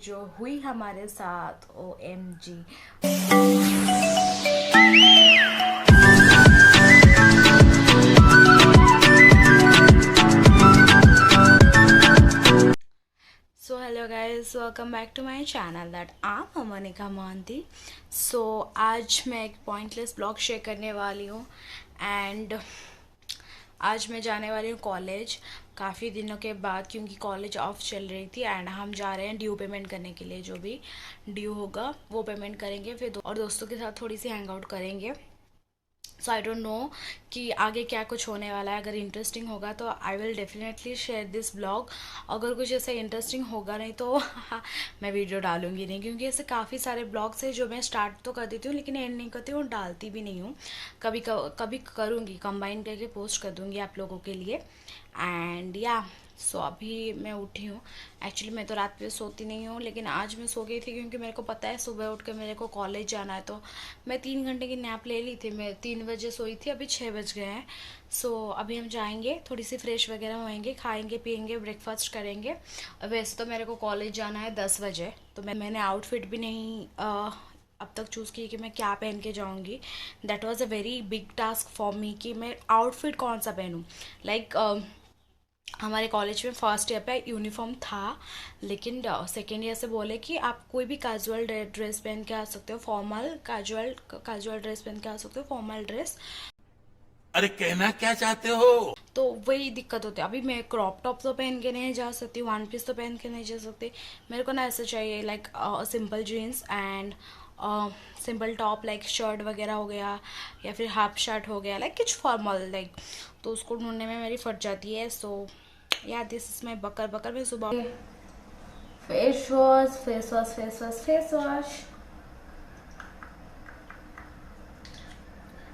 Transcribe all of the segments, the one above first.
जो हुई हमारे साथ OMG। So hello guys, welcome back to my channel that I am Monika Mohanty. So आज मैं एक पॉइंटलेस ब्लॉग शेयर करने वाली हूँ एंड आज मैं जाने वाली हूँ कॉलेज काफ़ी दिनों के बाद, क्योंकि कॉलेज ऑफ चल रही थी एंड हम जा रहे हैं ड्यू पेमेंट करने के लिए। जो भी ड्यू होगा वो पेमेंट करेंगे, फिर और दोस्तों के साथ थोड़ी सी हैंग आउट करेंगे। सो आई डोंट नो कि आगे क्या कुछ होने वाला है। अगर इंटरेस्टिंग होगा तो I will definitely share this blog. अगर कुछ ऐसा इंटरेस्टिंग होगा नहीं तो मैं वीडियो डालूंगी नहीं, क्योंकि ऐसे काफ़ी सारे ब्लॉग्स हैं जो मैं स्टार्ट तो कर देती हूँ लेकिन एंड नहीं करती हूँ, डालती भी नहीं हूँ। कभी करूँगी, कंबाइन करके पोस्ट कर दूँगी आप लोगों के लिए। एंड या सो अभी मैं उठी हूँ। एक्चुअली मैं तो रात पे सोती नहीं हूँ, लेकिन आज मैं सो गई थी क्योंकि मेरे को पता है सुबह उठ कर मेरे को कॉलेज जाना है। तो मैं 3 घंटे की नैप ले ली थी। मैं 3 बजे सोई थी, अभी 6 बज गए हैं। सो अभी हम जाएंगे, थोड़ी सी फ्रेश वगैरह होएंगे, खाएंगे पियेंगे, ब्रेकफास्ट करेंगे। वैसे तो मेरे को कॉलेज जाना है 10 बजे, तो मैंने आउटफिट भी नहीं अब तक चूज़ की कि मैं क्या पहन के जाऊँगी। That was a very big task for me कि मैं आउटफिट कौन सा पहनूँ। लाइक हमारे कॉलेज में फर्स्ट ईयर पे यूनिफॉर्म था, लेकिन सेकेंड ईयर से बोले कि आप कोई भी कैजुअल ड्रेस पहन के आ सकते हो, फॉर्मल कैजुअल ड्रेस पहन के आ सकते हो, फॉर्मल ड्रेस। अरे कहना क्या चाहते हो? तो वही दिक्कत होती है। अभी मैं क्रॉप टॉप तो पहन के नहीं जा सकती, वन पीस तो पहन के नहीं जा सकती। मेरे को ना ऐसा चाहिए like simple jeans and simple top, like shirt वगैरह हो गया या फिर हाफ शर्ट हो गया, लाइक कुछ फॉर्मल लाइक। तो उसको ढूंढने में मेरी फट जाती है। सो या दिस इज माई बकर मैं सुबह फेस वॉश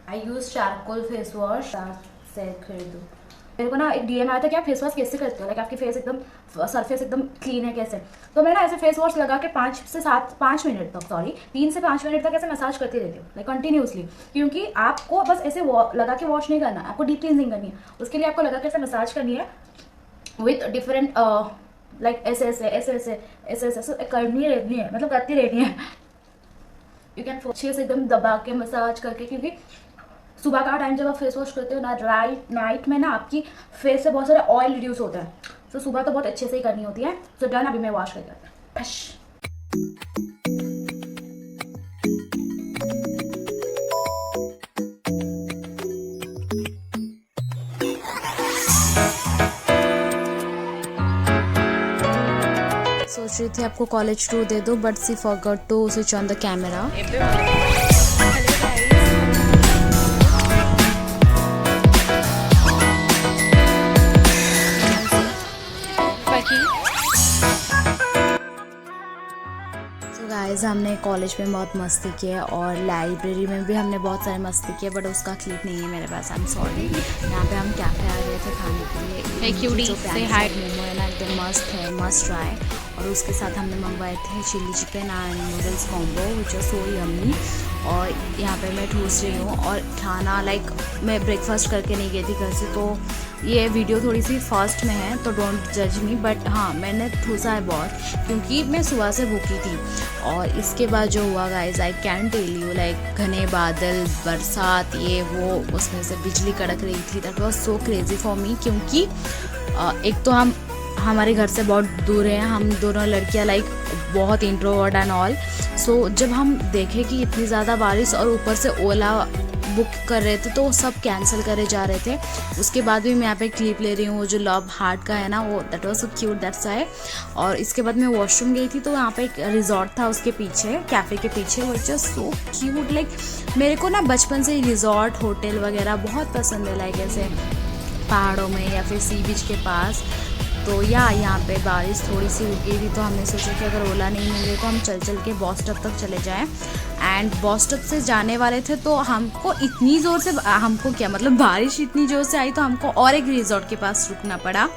आई यूज चारकोल फेस वॉश से खरीदू। मेरे को ना एक DM आया था कि आप फेस वॉश कैसे करते हो, लाइक आपकी फेस एकदम सरफेस एकदम क्लीन है कैसे। तो मैं ना ऐसे फेस वॉश लगा के 5 मिनट तक 3 से 5 मिनट तक ऐसे मसाज करती रहती हूँ, लाइक कंटिन्यूसली। क्योंकि आपको बस ऐसे लगा के वॉश नहीं करना, आपको डीप क्लींजिंग करनी है। उसके लिए आपको लगा के ऐसे मसाज करनी है विथ डिफरेंट लाइक ऐसे करनी रहनी है, मतलब करती रहनी है। यू कैन अच्छे से एकदम दबा के मसाज करके, क्योंकि सुबह का टाइम जब आप फेस वॉश करते हो ना, नाइट में ना आपकी फेस से बहुत सारा ऑयल रिड्यूस होता है। तो सुबह तो बहुत अच्छे से ही करनी होती है। सो डन, अभी मैं वॉश करके सोच रही थी आपको कॉलेज टूर दे दो, but see forgot to switch on the camera. Guys, हमने कॉलेज में बहुत मस्ती की है और लाइब्रेरी में भी हमने बहुत सारी मस्ती की है, बट उसका क्लिप नहीं है मेरे पास, आई एम सॉरी। यहाँ पे हम कैफे आ गए थे खाने के लिए। जो मोमो है ना एकदम मस्त है, मस्ट ट्राई। और उसके साथ हमने मंगवाए थे chilli chicken and noodles combo which are so yummy. और यहाँ पे मैं ठूस रही हूँ और खाना लाइक मैं ब्रेकफास्ट करके नहीं गई थी घर से, तो ये वीडियो थोड़ी सी फास्ट में है तो डोंट जज मी। बट हाँ, मैंने ठूसा है बहुत क्योंकि मैं सुबह से भूखी थी। और इसके बाद जो हुआ guys, I can tell you, like घने बादल, बरसात, ये वो, उसमें से बिजली कड़क रही थी। That was so crazy for me, क्योंकि एक तो हमारे घर से बहुत दूर हैं, हम दोनों लड़कियां लाइक बहुत इंट्रोवर्ट एंड ऑल। सो जब हम देखे कि इतनी ज़्यादा बारिश और ऊपर से ओला बुक कर रहे थे तो सब कैंसिल करे जा रहे थे। उसके बाद भी मैं यहाँ पे क्लिप ले रही हूँ, वो जो लव हार्ट का है ना, वो that was so cute, that's why. और इसके बाद मैं वॉशरूम गई थी तो यहाँ पे एक रिजॉर्ट था, उसके पीछे कैफ़े के पीछे, वो जस्ट सो क्यूट। लाइक मेरे को ना बचपन से रिजॉर्ट होटल वगैरह बहुत पसंद है, लाइक ऐसे पहाड़ों में या फिर सी बीच के पास। तो यहाँ पे बारिश थोड़ी सी रुकी थी तो हमने सोचा कि अगर ओला नहीं मिले तो हम चल के बस स्टॉप तक चले जाएं। एंड बस स्टॉप से जाने वाले थे तो हमको इतनी ज़ोर से, हमको क्या मतलब बारिश इतनी ज़ोर से आई तो हमको और एक रिजॉर्ट के पास रुकना पड़ा।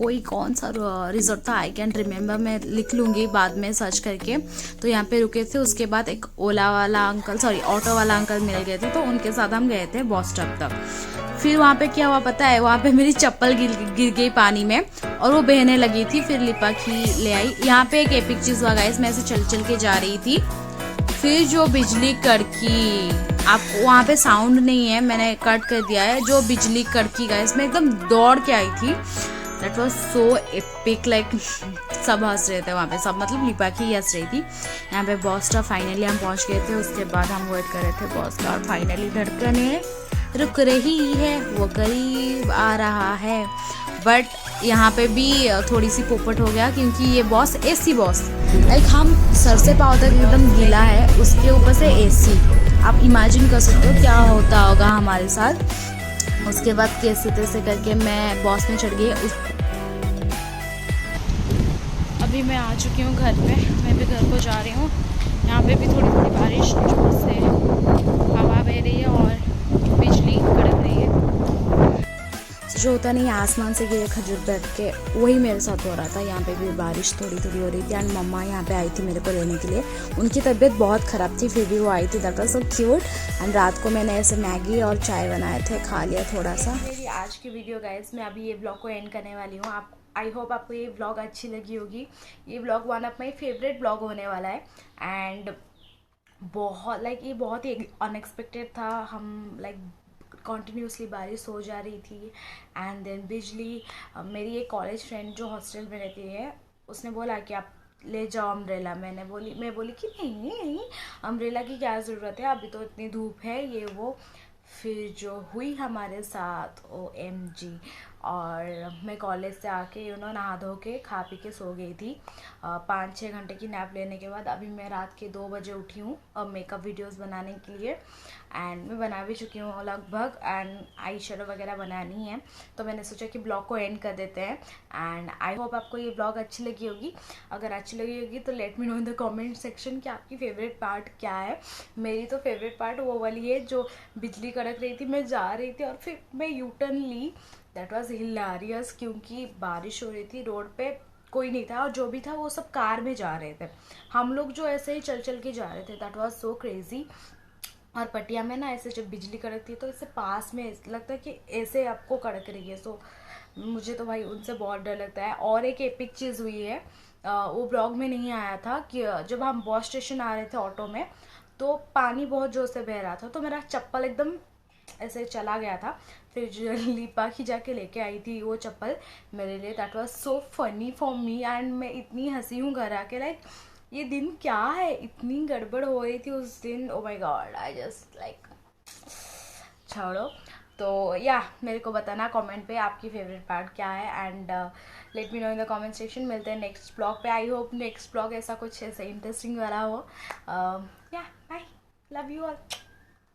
कोई कौन सा रिजॉर्ट था, आई कैन रिमेम्बर, मैं लिख लूँगी बाद में सर्च करके। तो यहाँ पे रुके थे, उसके बाद एक ओला वाला अंकल, सॉरी ऑटो वाला अंकल मिल गए थे, तो उनके साथ हम गए थे बस स्टॉप तक। फिर वहाँ पे क्या हुआ पता है, वहाँ पे मेरी चप्पल गिर गई पानी में और वो बहने लगी थी, फिर लिपाकी ले आई। यहाँ पे एक एपिक चीज़ हुआ गाइस, मैं ऐसे चल चल के जा रही थी, फिर जो बिजली कड़की, आपको वहाँ पे साउंड नहीं है, मैंने कट कर दिया है, जो बिजली कड़की गाइस, मैं एकदम दौड़ के आई थी। That was so epic, like सब हंस रहे थे वहाँ पे, सब मतलब लिपाकी हंस रही थी। यहाँ पे बॉस स्टॉप फाइनली हम पहुँच गए थे, उसके बाद हम वेट कर रहे थे बॉस का, और फाइनली धड़कने रुक रही है, वो करीब आ रहा है। बट यहाँ पे भी थोड़ी सी पोपट हो गया, क्योंकि ये बॉस एसी बॉस, लाइक हम सर से पाँव तक एकदम गीला है, उसके ऊपर से एसी, आप इमेजिन कर सकते हो क्या होता होगा हमारे साथ। उसके बाद कैसे तैसे करके मैं बॉस में चढ़ गई। अभी मैं आ चुकी हूँ घर पे, मैं भी घर को जा रही हूँ। यहाँ पे भी थोड़ी थोड़ी बारिश जोर से हवा बह रही है और बिजली कड़क रही है। जो होता नहीं आसमान से गिरे खजूर बैठ के, वही मेरे साथ हो रहा था। यहाँ पे भी बारिश थोड़ी थोड़ी हो रही थी एंड मम्मा यहाँ पे आई थी मेरे को लेने के लिए। उनकी तबीयत बहुत ख़राब थी, फिर भी वो आई थी, that was so cute. And रात को मैंने ऐसे मैगी और चाय बनाए थे, खा लिया थोड़ा सा। मेरी आज की वीडियो गाइस, मैं अभी ये ब्लॉग को एंड करने वाली हूँ। आप आई होप आपको ये ब्लॉग अच्छी लगी होगी। ये blog one of my favourite blog होने वाला है एंड बहुत लाइक ये बहुत ही अनएक्सपेक्टेड था। हम लाइक कॉन्टीन्यूसली बारिश हो जा रही थी एंड देन बिजली। मेरी एक कॉलेज फ्रेंड जो हॉस्टल में रहती है, उसने बोला कि आप ले जाओ अम्ब्रेला। मैं बोली कि नहीं, अम्ब्रेला की क्या ज़रूरत है, अभी तो इतनी धूप है, ये वो। फिर जो हुई हमारे साथ OMG। और मैं कॉलेज से आके नहा धो के खा पी के सो गई थी 5-6 घंटे की नैप लेने के बाद। अभी मैं रात के 2 बजे उठी हूँ अब मेकअप वीडियोस बनाने के लिए एंड मैं बना भी चुकी हूँ लगभग, एंड आई शेडो वगैरह बनानी है। तो मैंने सोचा कि ब्लॉग को एंड कर देते हैं एंड आई होप आपको ये ब्लॉग अच्छी लगी होगी। अगर अच्छी लगी होगी तो let me know in the comment section कि आपकी फेवरेट पार्ट क्या है। मेरी तो फेवरेट पार्ट वो वाली है जो बिजली कड़क रही थी, मैं जा रही थी और फिर मैं यू टर्न ली। दैट वाज हिलेरियस, क्योंकि बारिश हो रही थी, रोड पे कोई नहीं था और जो भी था वो सब कार में जा रहे थे, हम लोग जो ऐसे ही चल चल के जा रहे थे। That was so crazy. और पटिया में ना ऐसे जब बिजली कड़कती है तो इससे पास में लगता है कि ऐसे आपको कड़क रही है। सो मुझे तो भाई उनसे बहुत डर लगता है। और एक एपिक चीज़ हुई है, वो ब्लॉग में नहीं आया था, कि जब हम बस स्टेशन आ रहे थे ऑटो में तो पानी बहुत जोर से बह रहा था, तो मेरा चप्पल एकदम ऐसे चला गया था। फिर लिपाकी जाके लेके आई थी वो चप्पल मेरे लिए। That was so funny for me and मैं इतनी हंसी हूँ घर आके, लाइक ये दिन क्या है, इतनी गड़बड़ हो रही थी उस दिन। Oh my God, I just like छोड़ो। तो या मेरे को बताना कमेंट पे आपकी फेवरेट पार्ट क्या है and let me know in the comment section. मिलते हैं नेक्स्ट ब्लॉग पे। आई होप नेक्स्ट ब्लॉग ऐसा कुछ ऐसा इंटरेस्टिंग वाला हो। या बाय, लव यू ऑल।